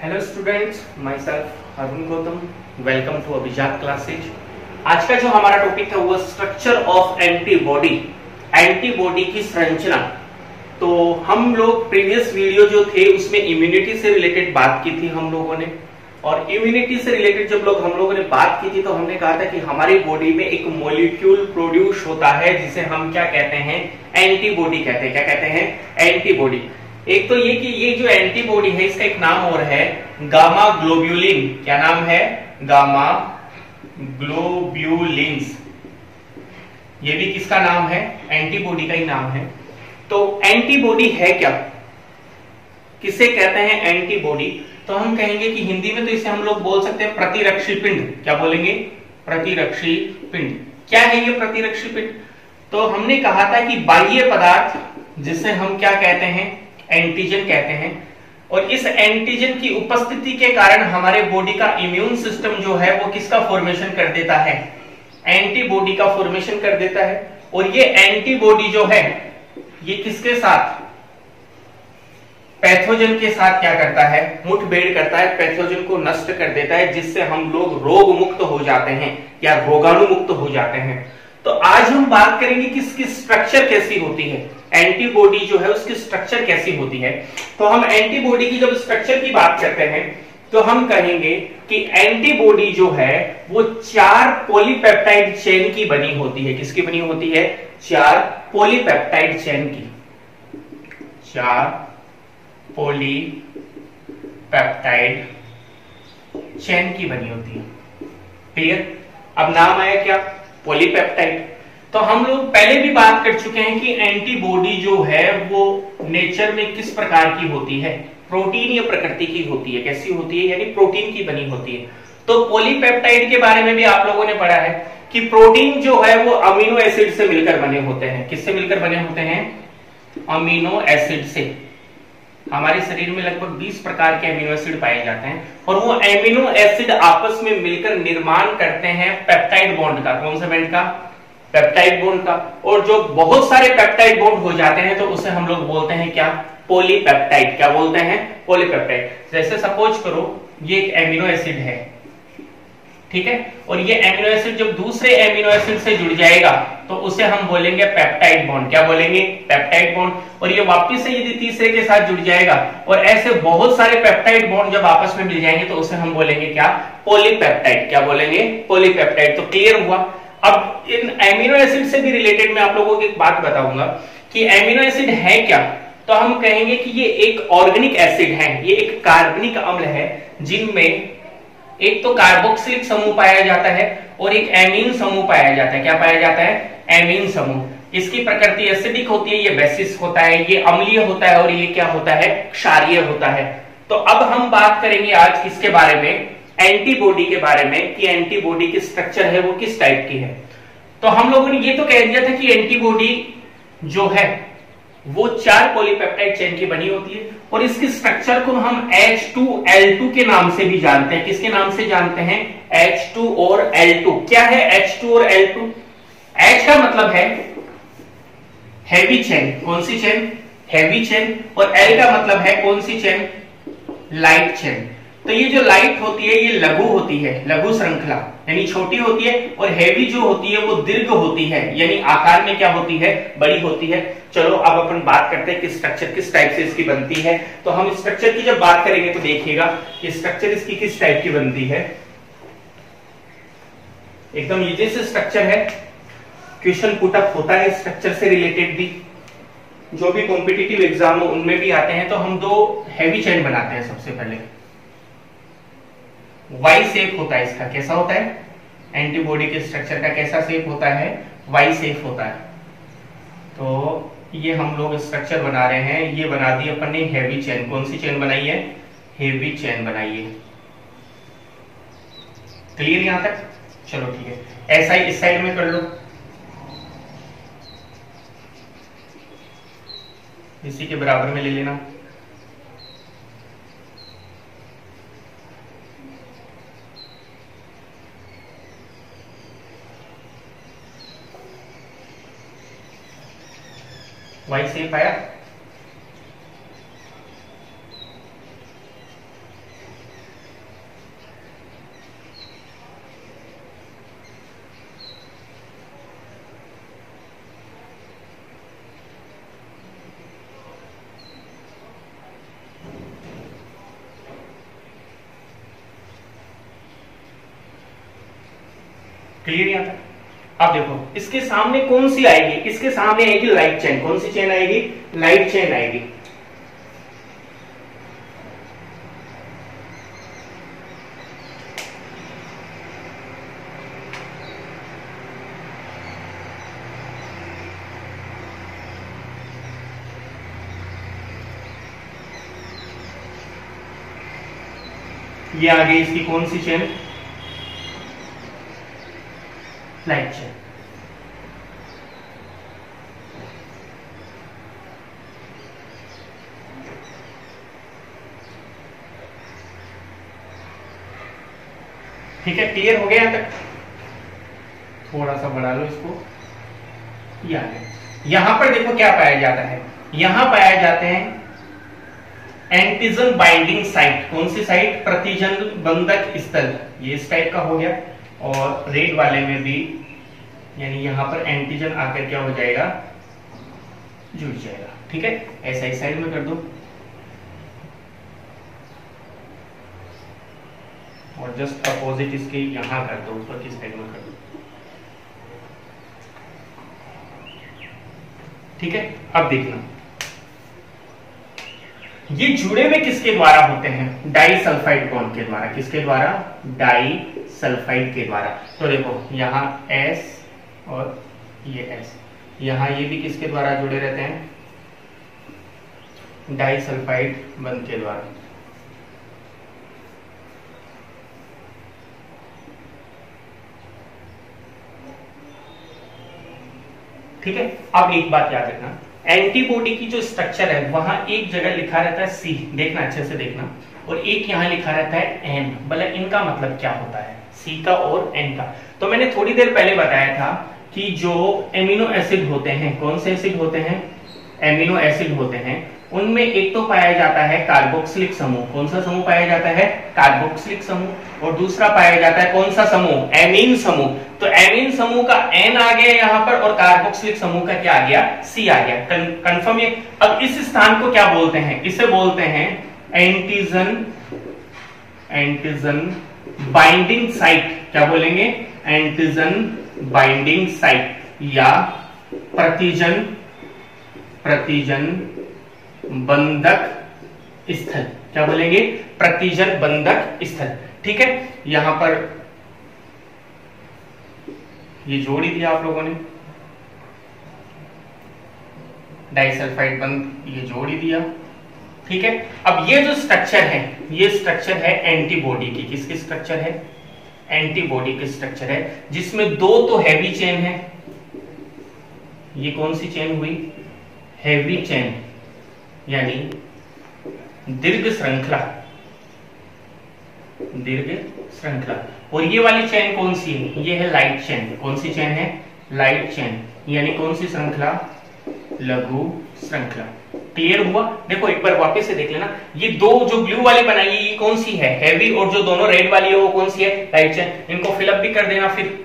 Hello students, myself Arun Gautam, welcome to Abhijat classes. आज का जो हमारा टॉपिक है वो स्ट्रक्चर ऑफ एंटीबॉडी, एंटीबॉडी की संरचना। तो हम लोग प्रीवियस वीडियो जो थे उसमें इम्यूनिटी से रिलेटेड बात की थी हम लोगों ने, और इम्यूनिटी से रिलेटेड जब हम लोगों ने बात की थी तो हमने कहा था कि हमारी बॉडी में एक मॉलिक्यूल प्रोड्यूस होता है जिसे हम क्या कहते हैं, एंटीबॉडी कहते हैं। क्या कहते हैं? एंटीबॉडी। एक तो ये कि ये जो एंटीबॉडी है इसका एक नाम और है गामा ग्लोब्यूलिन। क्या नाम है? गामा ग्लोब्यूलिन्स। ये भी किसका नाम है? एंटीबॉडी का ही नाम है। तो एंटीबॉडी है क्या, किसे कहते हैं एंटीबॉडी? तो हम कहेंगे कि हिंदी में तो इसे हम लोग बोल सकते हैं प्रतिरक्षी पिंड। क्या बोलेंगे? प्रतिरक्षी पिंड। क्या है ये प्रतिरक्षी पिंड? तो हमने कहा था कि बाह्य पदार्थ जिसे हम क्या कहते हैं, एंटीजन कहते हैं, और इस एंटीजन की उपस्थिति के कारण हमारे बॉडी का इम्यून सिस्टम जो है वो किसका फॉर्मेशन कर देता है? एंटीबॉडी का फॉर्मेशन कर देता है। और ये एंटीबॉडी जो है ये किसके साथ, पैथोजन के साथ क्या करता है? मुठभेड़ करता है, पैथोजन को नष्ट कर देता है, जिससे हम लोग रोग मुक्त हो जाते हैं या रोगाणु मुक्त हो जाते हैं। तो आज हम बात करेंगे कि इसकी स्ट्रक्चर कैसी होती है, एंटीबॉडी जो है उसकी स्ट्रक्चर कैसी होती है। तो हम एंटीबॉडी की जब स्ट्रक्चर की बात करते हैं तो हम कहेंगे कि एंटीबॉडी जो है वो 4 पॉलीपेप्टाइड चेन की बनी होती है। किसकी बनी होती है? 4 पॉलीपेप्टाइड चेन की। 4 पॉलीपेप्टाइड चेन की बनी होती है। क्लियर? अब नाम आया क्या? पॉलीपेप्टाइड। तो हम लोग पहले भी बात कर चुके हैं कि एंटीबॉडी जो है वो नेचर में किस प्रकार की होती है, प्रोटीन या प्रकृति की होती है। कैसी होती है? यानी प्रोटीन की बनी होती है। तो पॉलीपेप्टाइड के बारे में भी आप लोगों ने पढ़ा है कि प्रोटीन जो है वो अमीनो एसिड से मिलकर बने होते हैं। किससे मिलकर बने होते हैं? अमीनो एसिड से। हमारे शरीर में लगभग 20 प्रकार के अमीनो एसिड पाए जाते हैं, और वो अमीनो एसिड आपस में मिलकर निर्माण करते हैं पेप्टाइड बॉन्ड का। कौन सा बॉन्ड का? पेप्टाइड बॉन्ड का। और जो बहुत सारे पेप्टाइड बॉन्ड हो जाते हैं तो उसे हम लोग बोलते हैं क्या? पॉलीपेप्टाइड। क्या बोलते हैं? पॉलीपेप्टाइड। जैसे सपोज करो ये एक एमिनो एसिड है, ठीक है, और ये एमिनो एसिड जब दूसरे एमिनो एसिड से जुड़ जाएगा तो उसे हम बोलेंगे पेप्टाइड बॉन्ड। क्या बोलेंगे? Peptide bond. और ये वापस से यदि तीसरे के साथ जुड़ जाएगा, और ऐसे बहुत सारे पेप्टाइड बॉन्ड जब आपस में मिल जाएंगे तो उसे हम बोलेंगे क्या? पॉलीपेप्टाइड। क्या बोलेंगे? पॉलीपेप्टाइड। तो क्लियर हुआ। अब इन एमिनो एसिड से भी रिलेटेड मैं आप लोगों को एक बात बताऊंगा कि एमिनो एसिड है क्या। तो हम कहेंगे कि ये एक ऑर्गेनिक एसिड है, ये एक कार्बनिक अम्ल है जिनमें एक तो कार्बोक्सिलिक समूह पाया जाता है और एक एमीन समूह पाया जाता है। क्या पाया जाता है? एमीन समूह। इसकी प्रकृति एसिडिक होती है, ये बेसिस होता है, ये अम्लीय होता है, और ये क्या होता है? क्षारीय होता है। तो अब हम बात करेंगे आज किसके बारे में? एंटीबॉडी के बारे में, कि एंटीबॉडी की स्ट्रक्चर है वो किस टाइप की है। तो हम लोगों ने ये तो कह दिया था कि एंटीबॉडी जो है वो 4 पॉलीपेप्टाइड चेन की बनी होती है, और इसकी स्ट्रक्चर को हम H2L2 के नाम से भी जानते हैं। किसके नाम से जानते हैं? H2 और L2। क्या है H2 और L2? H का मतलब है हैवी चेन। कौन सी चेन? Heavy chain. और L का मतलब है कौन सी चेन? Light chain. तो ये जो लाइट होती है ये लघु होती है, लघु श्रृंखला यानी छोटी होती है, और हैवी जो होती है वो दीर्घ होती है, यानी आकार में क्या होती है? बड़ी होती है। चलो अब अपन बात करते हैं कि स्ट्रक्चर किस टाइप से इसकी बनती है। तो हम स्ट्रक्चर की जब बात करेंगे तो देखिएगा कि स्ट्रक्चर इसकी किस टाइप की बनती है। एकदम इजी से स्ट्रक्चर है, क्वेश्चन पुटअप होता है स्ट्रक्चर से रिलेटेड भी, जो भी कॉम्पिटिटिव एग्जाम हो उनमें भी आते हैं। तो हम 2 हैवी चेन बनाते हैं। सबसे पहले वाई शेप होता है इसका। कैसा होता है? एंटीबॉडी के स्ट्रक्चर का कैसा शेप होता है? वाई शेप होता है। तो ये हम लोग स्ट्रक्चर बना रहे हैं, ये बना दी अपन ने हैवी चेन। कौन सी चेन बनाई है? हैवी चेन बनाई है। क्लियर यहां तक? चलो ठीक है, ऐसा ही इस साइड में कर लो, इसी के बराबर में ले लेना। वाई शेप आया। क्लियर यहां तक? अब देखो इसके सामने कौन सी आएगी, इसके सामने आएगी लाइट चेन। कौन सी चेन आएगी? लाइट चेन आएगी। ये आ गई इसकी कौन सी चेन? Light chain. ठीक है, क्लियर हो गया यहां तक? थोड़ा सा बढ़ा लो इसको। ये आ गया। यहां पर देखो क्या पाया जाता है, यहां पाया जाते हैं एंटीजन बाइंडिंग साइट। कौन सी साइट? प्रतिजन बंधक स्थल। ये इस टाइप का हो गया। और रेड वाले में भी, यानी यहां पर एंटीजन आकर क्या हो जाएगा? जुड़ जाएगा। ठीक है, ऐसा इस साइड में कर दो और जस्ट अपोजिट इसके यहां कर दो, ऊपर की साइड में कर दो। ठीक है, अब देखना ये जुड़े हुए किसके द्वारा होते हैं? डाई सल्फाइड बॉन्ड के द्वारा। किसके द्वारा? डाई सल्फाइड के द्वारा। तो देखो यहां S और ये S, यहां ये भी किसके द्वारा जुड़े रहते हैं? डाई सल्फाइड बंध के द्वारा। ठीक है, अब एक बात याद रखना, एंटीबॉडी की जो स्ट्रक्चर है वहां एक जगह लिखा रहता है C, देखना अच्छे से देखना, और एक यहां लिखा रहता है N। भला इनका मतलब क्या होता है? C का और N का। तो मैंने थोड़ी देर पहले बताया था कि जो एमिनो एसिड होते हैं, कौन से एसिड होते हैं? एमिनो एसिड होते हैं। उनमें एक तो पाया जाता है कार्बोक्सिलिक समूह। कौन सा समूह पाया जाता है? कार्बोक्सिलिक समूह। और दूसरा पाया जाता है कौन सा समूह? एमीन समूह। तो एमीन समूह का N आ गया यहां पर, और कार्बोक्सिलिक समूह का क्या आ गया? C आ गया। कंफर्म ये? अब इस स्थान को क्या बोलते हैं? इसे बोलते हैं एंटीजन बाइंडिंग साइट। क्या बोलेंगे? एंटीजन बाइंडिंग साइट या प्रतिजन बंधक स्थल। क्या बोलेंगे? प्रतिजन बंधक स्थल। ठीक है, यहां पर ये जोड़ ही दिया आप लोगों ने, डाइसल्फाइड बंध ये जोड़ ही दिया। ठीक है, अब ये जो स्ट्रक्चर है, ये स्ट्रक्चर है एंटीबॉडी की। किसकी स्ट्रक्चर है? एंटीबॉडी की स्ट्रक्चर है, जिसमें दो तो हैवी चेन है। ये कौन सी चेन हुई? हैवी चेन, यानी दीर्घ श्रृंखला। और ये वाली चेन कौन सी है? ये है लाइट चेन। कौन सी चेन है? लाइट चेन, यानी कौन सी श्रृंखला? लघु श्रृंखला। क्लियर हुआ? देखो एक बार वापस से देख लेना, ये दो जो ब्लू वाली बनाई है ये कौन सी है? हैवी। और जो दोनों रेड वाली है वो कौन सी है? Light chain. इनको फिलअप भी कर देना। फिर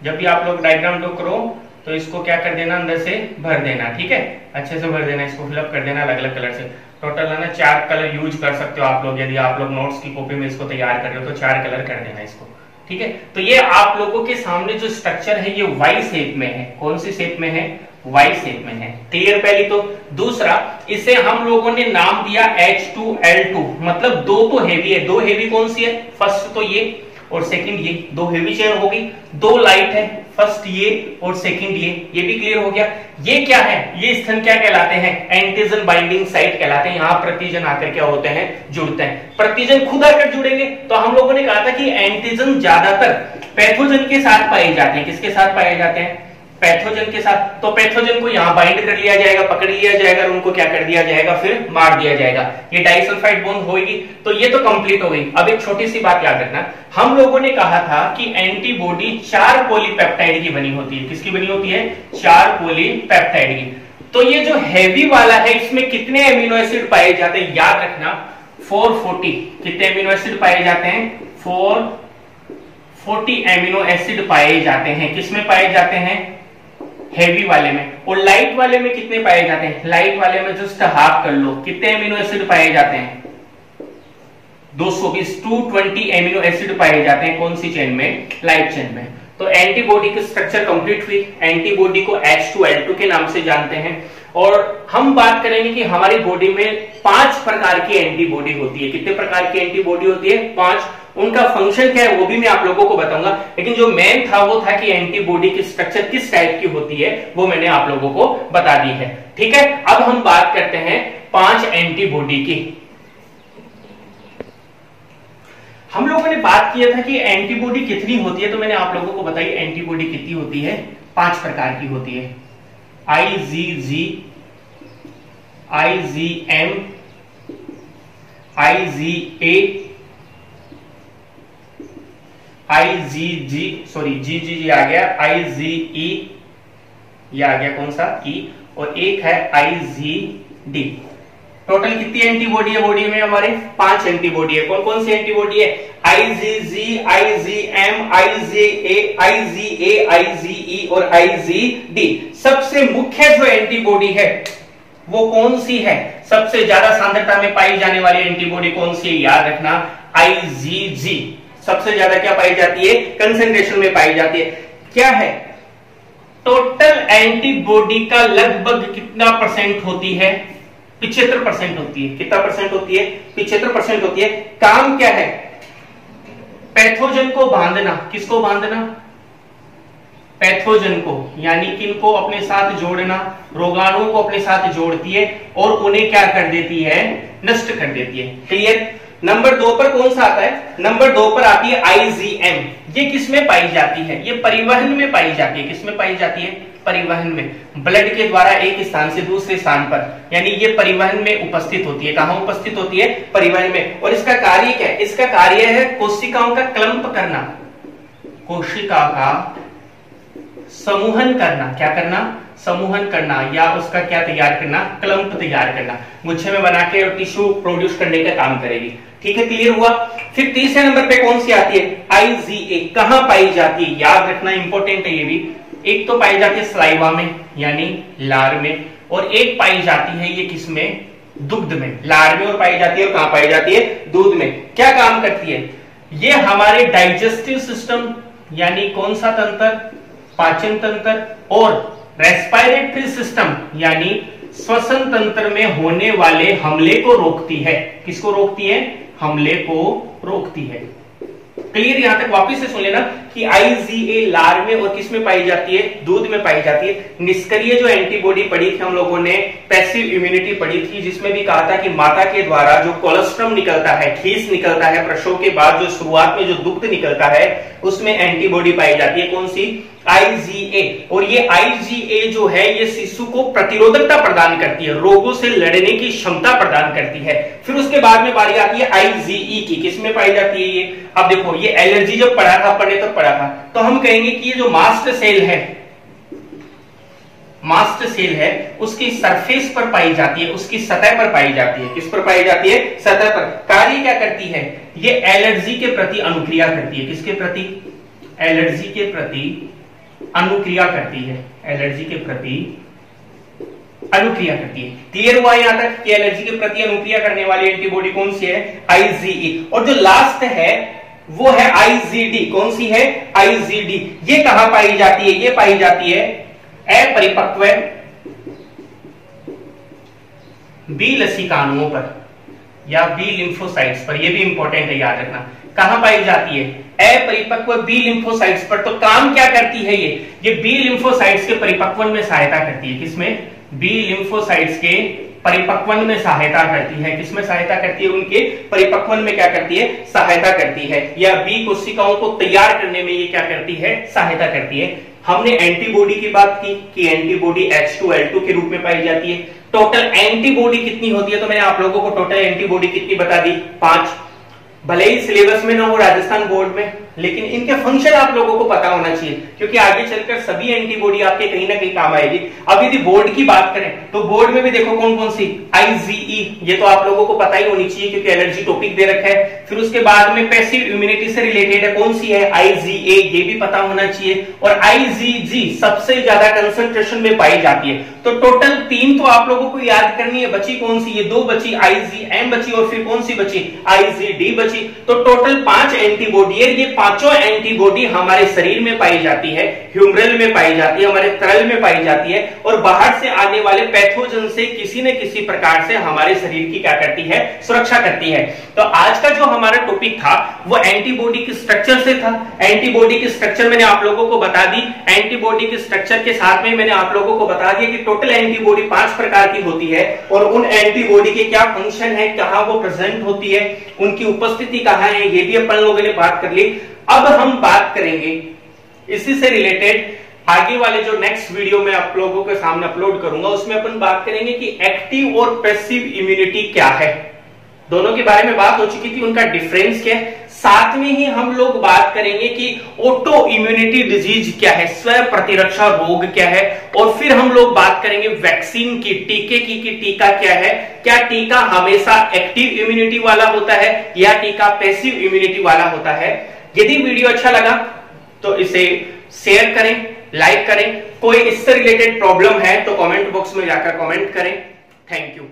जब भी आप लोग डायग्राम ड्रॉ करो तो इसको क्या कर देना? अंदर से भर देना। ठीक है, अच्छे से भर देना, इसको फिलअप कर देना अलग अलग कलर से। टोटल है ना 4 कलर यूज कर सकते हो आप लोग, यदि आप लोग नोट्स की कॉपी में इसको तैयार कर रहे हो तो 4 कलर कर देना इसको। ठीक है, तो ये आप लोगों के सामने जो स्ट्रक्चर है ये वाई शेप में है। कौन सी शेप में है? वाई शेप में है। क्लियर? पहली तो। दूसरा, इसे हम लोगों ने नाम दिया H2L2, मतलब दो तो हैवी है। दो हैवी कौन सी है? फर्स्ट तो ये और सेकंड ये, दो हेवी चेन हो गई। दो लाइट है, फर्स्ट ये और सेकंड ये भी क्लियर हो गया। ये क्या है? ये स्थल क्या कहलाते हैं? एंटीजन बाइंडिंग साइट कहलाते हैं। यहाँ प्रतिजन आकर क्या होते हैं? जुड़ते हैं। प्रतिजन खुद आकर जुड़ेंगे। तो हम लोगों ने कहा था कि एंटीजन ज्यादातर पैथोजन के साथ पाए जाते हैं। किसके साथ पाए जाते हैं? पैथोजन के साथ। तो पैथोजन को यहां बाइंड कर लिया जाएगा, पकड़ लिया जाएगा और उनको क्या कर दिया जाएगा? फिर मार दिया जाएगा। ये डाइसल्फाइड बॉन्ड होगी। तो ये तो कंप्लीट हो गई। अब एक छोटी सी बात याद रखना, हम लोगों ने कहा था कि एंटीबॉडी 4 पॉलीपेप्टाइड की बनी होती है। किसकी बनी होती है? 4 पॉलीपेप्टाइड की। तो ये जो हैवी वाला है इसमें कितने एमिनो एसिड पाए जाते हैं? याद रखना 440। कितने एमिनो एसिड पाए जाते हैं? 440 एमिनो एसिड पाए जाते हैं। किसमें पाए जाते हैं? हैवी वाले में। और लाइट वाले में कितने पाए जाते हैं? लाइट वाले में जस्ट हाफ कर लो, कितने एमिनो एसिड पाए जाते हैं? 220 एमिनो एसिड पाए जाते हैं। कौन सी चेन में? लाइट चेन में। तो एंटीबॉडी की स्ट्रक्चर कंप्लीट हुई। एंटीबॉडी को H2L2 के नाम से जानते हैं। और हम बात करेंगे कि हमारी बॉडी में 5 प्रकार की एंटीबॉडी होती है। कितने प्रकार की एंटीबॉडी होती है? 5। उनका फंक्शन क्या है वो भी मैं आप लोगों को बताऊंगा, लेकिन जो मेन था वो था कि एंटीबॉडी की स्ट्रक्चर किस टाइप की होती है वो मैंने आप लोगों को बता दी है। ठीक है, अब हम बात करते हैं 5 एंटीबॉडी की। हम लोगों ने बात किया था कि एंटीबॉडी कितनी होती है, तो मैंने आप लोगों को बताई एंटीबॉडी कितनी होती है, 5 प्रकार की होती है। IgG, IgM, IgA, GGG आ गया, IgE, ये आ गया कौन सा E, और एक है IgD। टोटल कितनी एंटीबॉडी है बॉडी में हमारे? 5 एंटीबॉडी है। कौन कौन सी एंटीबॉडी है? IgG, IgM, IgA, IgE और IgD। सबसे मुख्य जो एंटीबॉडी है वो कौन सी है? सबसे ज्यादा सांद्रता में पाई जाने वाली एंटीबॉडी कौन सी है? याद रखना, IgG सबसे ज्यादा क्या पाई जाती है? कंसेंट्रेशन में पाई जाती है। क्या है? टोटल एंटीबॉडी का लगभग कितना परसेंट होती है? 75% होती है। कितना परसेंट होती है? 75% होती है। काम क्या है? पैथोजन को बांधना। किसको बांधना? पैथोजन को, यानी किनको अपने साथ जोड़ना, रोगाणुओं को अपने साथ जोड़ती है और उन्हें क्या कर देती है? नष्ट कर देती है। क्लियर? नंबर 2 पर कौन सा आता है? नंबर 2 पर आती है IgM। ये किसमें पाई जाती है? ये परिवहन में पाई जाती है। किसमें पाई जाती है? परिवहन में, ब्लड के द्वारा एक स्थान से दूसरे स्थान पर, यानी ये परिवहन में उपस्थित होती है। कहां उपस्थित होती है? परिवहन में। और इसका कार्य क्या है? इसका कार्य है कोशिकाओं का क्लंप करना, कोशिका का समूहन करना। क्या करना? समूहन करना, या उसका क्या तैयार करना? क्लंप तैयार करना, गुच्छे में बना के और टिश्यू प्रोड्यूस करने का काम करेगी। ठीक है, क्लियर हुआ? फिर तीसरे नंबर पे कौन सी आती है? IgA। कहां पाई जाती है? याद रखना, इंपॉर्टेंट है ये भी। एक तो पाई जाती है सलाइवा में, यानी लार में, और एक पाई जाती है ये किसमें? दुग्ध में। लार में और पाई जाती है, और कहां पाई जाती है? दूध में। क्या काम करती है? ये हमारे डाइजेस्टिव सिस्टम, यानी कौन सा तंत्र? पाचन तंत्र, और रेस्पिरेटरी सिस्टम, यानी श्वसन तंत्र में होने वाले हमले को रोकती है। किसको रोकती है? हमले को रोकती है। क्लियर? यहां तक वापस से सुन लेना कि IgA लार में और किस में पाई जाती है? दूध में पाई जाती है। निष्क्रिय जो एंटीबॉडी पढ़ी थी हम लोगों ने, पैसिव इम्यूनिटी पढ़ी थी, जिसमें भी कहा था कि माता के द्वारा जो कोलेस्ट्रम निकलता है, खीस निकलता है प्रसव के बाद, जो शुरुआत में जो दुग्ध निकलता है, उसमें एंटीबॉडी पाई जाती है। कौन सी? IgA। और ये IgA जो है ये शिशु को प्रतिरोधकता प्रदान करती है, रोगों से लड़ने की क्षमता प्रदान करती है। फिर उसके बाद में बारी आती है IgE की। किसमें पाई जाती है ये? अब देखो, ये एलर्जी जब पढ़ा था, पढ़ने तक पढ़ा था, तो हम कहेंगे कि ये जो मास्ट सेल है, मास्ट सेल है, उसकी सरफेस पर पाई जाती है, उसकी सतह पर पाई जाती है। किस पर पाई जाती है? सतह पर। कार्य क्या करती है? ये एलर्जी के प्रति अनुक्रिया करती है। किसके प्रति? एलर्जी के प्रति अनुक्रिया करती है। एलर्जी के प्रति अनुक्रिया करती है। क्लियर हुआ यहां तक कि एलर्जी के प्रति अनुक्रिया करने वाली एंटीबॉडी कौन सी है? IgE। और जो लास्ट है वो है IgD। कौन सी है? IgD। ये कहां पाई जाती है? ये पाई जाती है अपरिपक्व बी लसिकानुओं पर या बी लिम्फोसाइट्स पर। यह भी इंपॉर्टेंट है, याद रखना। कहां पाई जाती है? अपरिपक्व बी लिम्फोसाइट्स पर। तो काम क्या करती है ये बी लिम्फोसाइट्स के परिपक्वन में सहायता करती है। किसमें? बी लिम्फोसाइट्स के परिपक्वन में सहायता करती है। किसमें सहायता करती है? उनके परिपक्वन में क्या करती है? सहायता करती है। या बी कोशिकाओं को तैयार करने में ये क्या करती है? सहायता करती है। हमने एंटीबॉडी की बात की कि एंटीबॉडी H2L2 के रूप में पाई जाती है। टोटल एंटीबॉडी कितनी होती है? तो मैंने आप लोगों को टोटल एंटीबॉडी कितनी बता दी? 5। भले ही सिलेबस में ना हो राजस्थान बोर्ड में, लेकिन इनके फंक्शन आप लोगों को पता होना चाहिए, क्योंकि आगे चलकर सभी एंटीबॉडी आपके कहीं ना कहीं काम आएगी। अब यदि बोर्ड की बात करें तो बोर्ड में भी देखो कौन कौन सी? IgE, ये तो आप लोगों को पता ही होनी चाहिए क्योंकि एलर्जी टॉपिक दे रखा है। फिर उसके बाद में पैसिव इम्यूनिटी से रिलेटेड है, कौन सी है, IgA, ये भी पता होना चाहिए, और IgG सबसे ज्यादा कंसंट्रेशन में पाई जाती है। तो टोटल 3 तो आप लोगों को याद करनी है, बची कौन सी, ये 2 बची, IgM बची, और फिर कौन सी बची, IgD बची। तो टोटल 5 एंटीबॉडी है, ये पांचों एंटीबॉडी हमारे शरीर में पाई जाती है, ह्यूमरल में पाई जाती है, हमारे तरल में पाई जाती है, और बाहर से आने वाले पैथोजन से किसी न किसी प्रकार से हमारे शरीर की क्या करती है, सुरक्षा करती है। तो आज का जो हमारा टॉपिक था वो एंटीबॉडी के स्ट्रक्चर से था। एंटीबॉडी की स्ट्रक्चर मैंने आप लोगों को बता दी, एंटीबॉडी के स्ट्रक्चर के साथ में मैंने आप लोगों को बता दिया कि टोटल एंटीबॉडी 5 प्रकार की होती है, और उन एंटीबॉडी के क्या फंक्शन है, कहां वो प्रेजेंट होती है, उनकी उपस्थिति कहां है, ये भी अपन लोगों ने बात कर ली। अब हम बात करेंगे इसी से रिलेटेड आगे वाले जो नेक्स्ट वीडियो में आप लोगों के सामने अपलोड करूंगा, उसमें अपन बात करेंगे कि एक्टिव और पैसिव इम्यूनिटी क्या है। दोनों के बारे में बात हो चुकी थी, उनका डिफरेंस क्या है। साथ में ही हम लोग बात करेंगे कि ऑटो इम्यूनिटी डिजीज क्या है, स्व प्रतिरक्षा रोग क्या है, और फिर हम लोग बात करेंगे वैक्सीन की, टीके की कि टीका क्या है, क्या टीका हमेशा एक्टिव इम्यूनिटी वाला होता है या टीका पैसिव इम्यूनिटी वाला होता है। यदि वीडियो अच्छा लगा तो इसे शेयर करें, लाइक करें, कोई इससे रिलेटेड प्रॉब्लम है तो कमेंट बॉक्स में जाकर कमेंट करें। Thank you.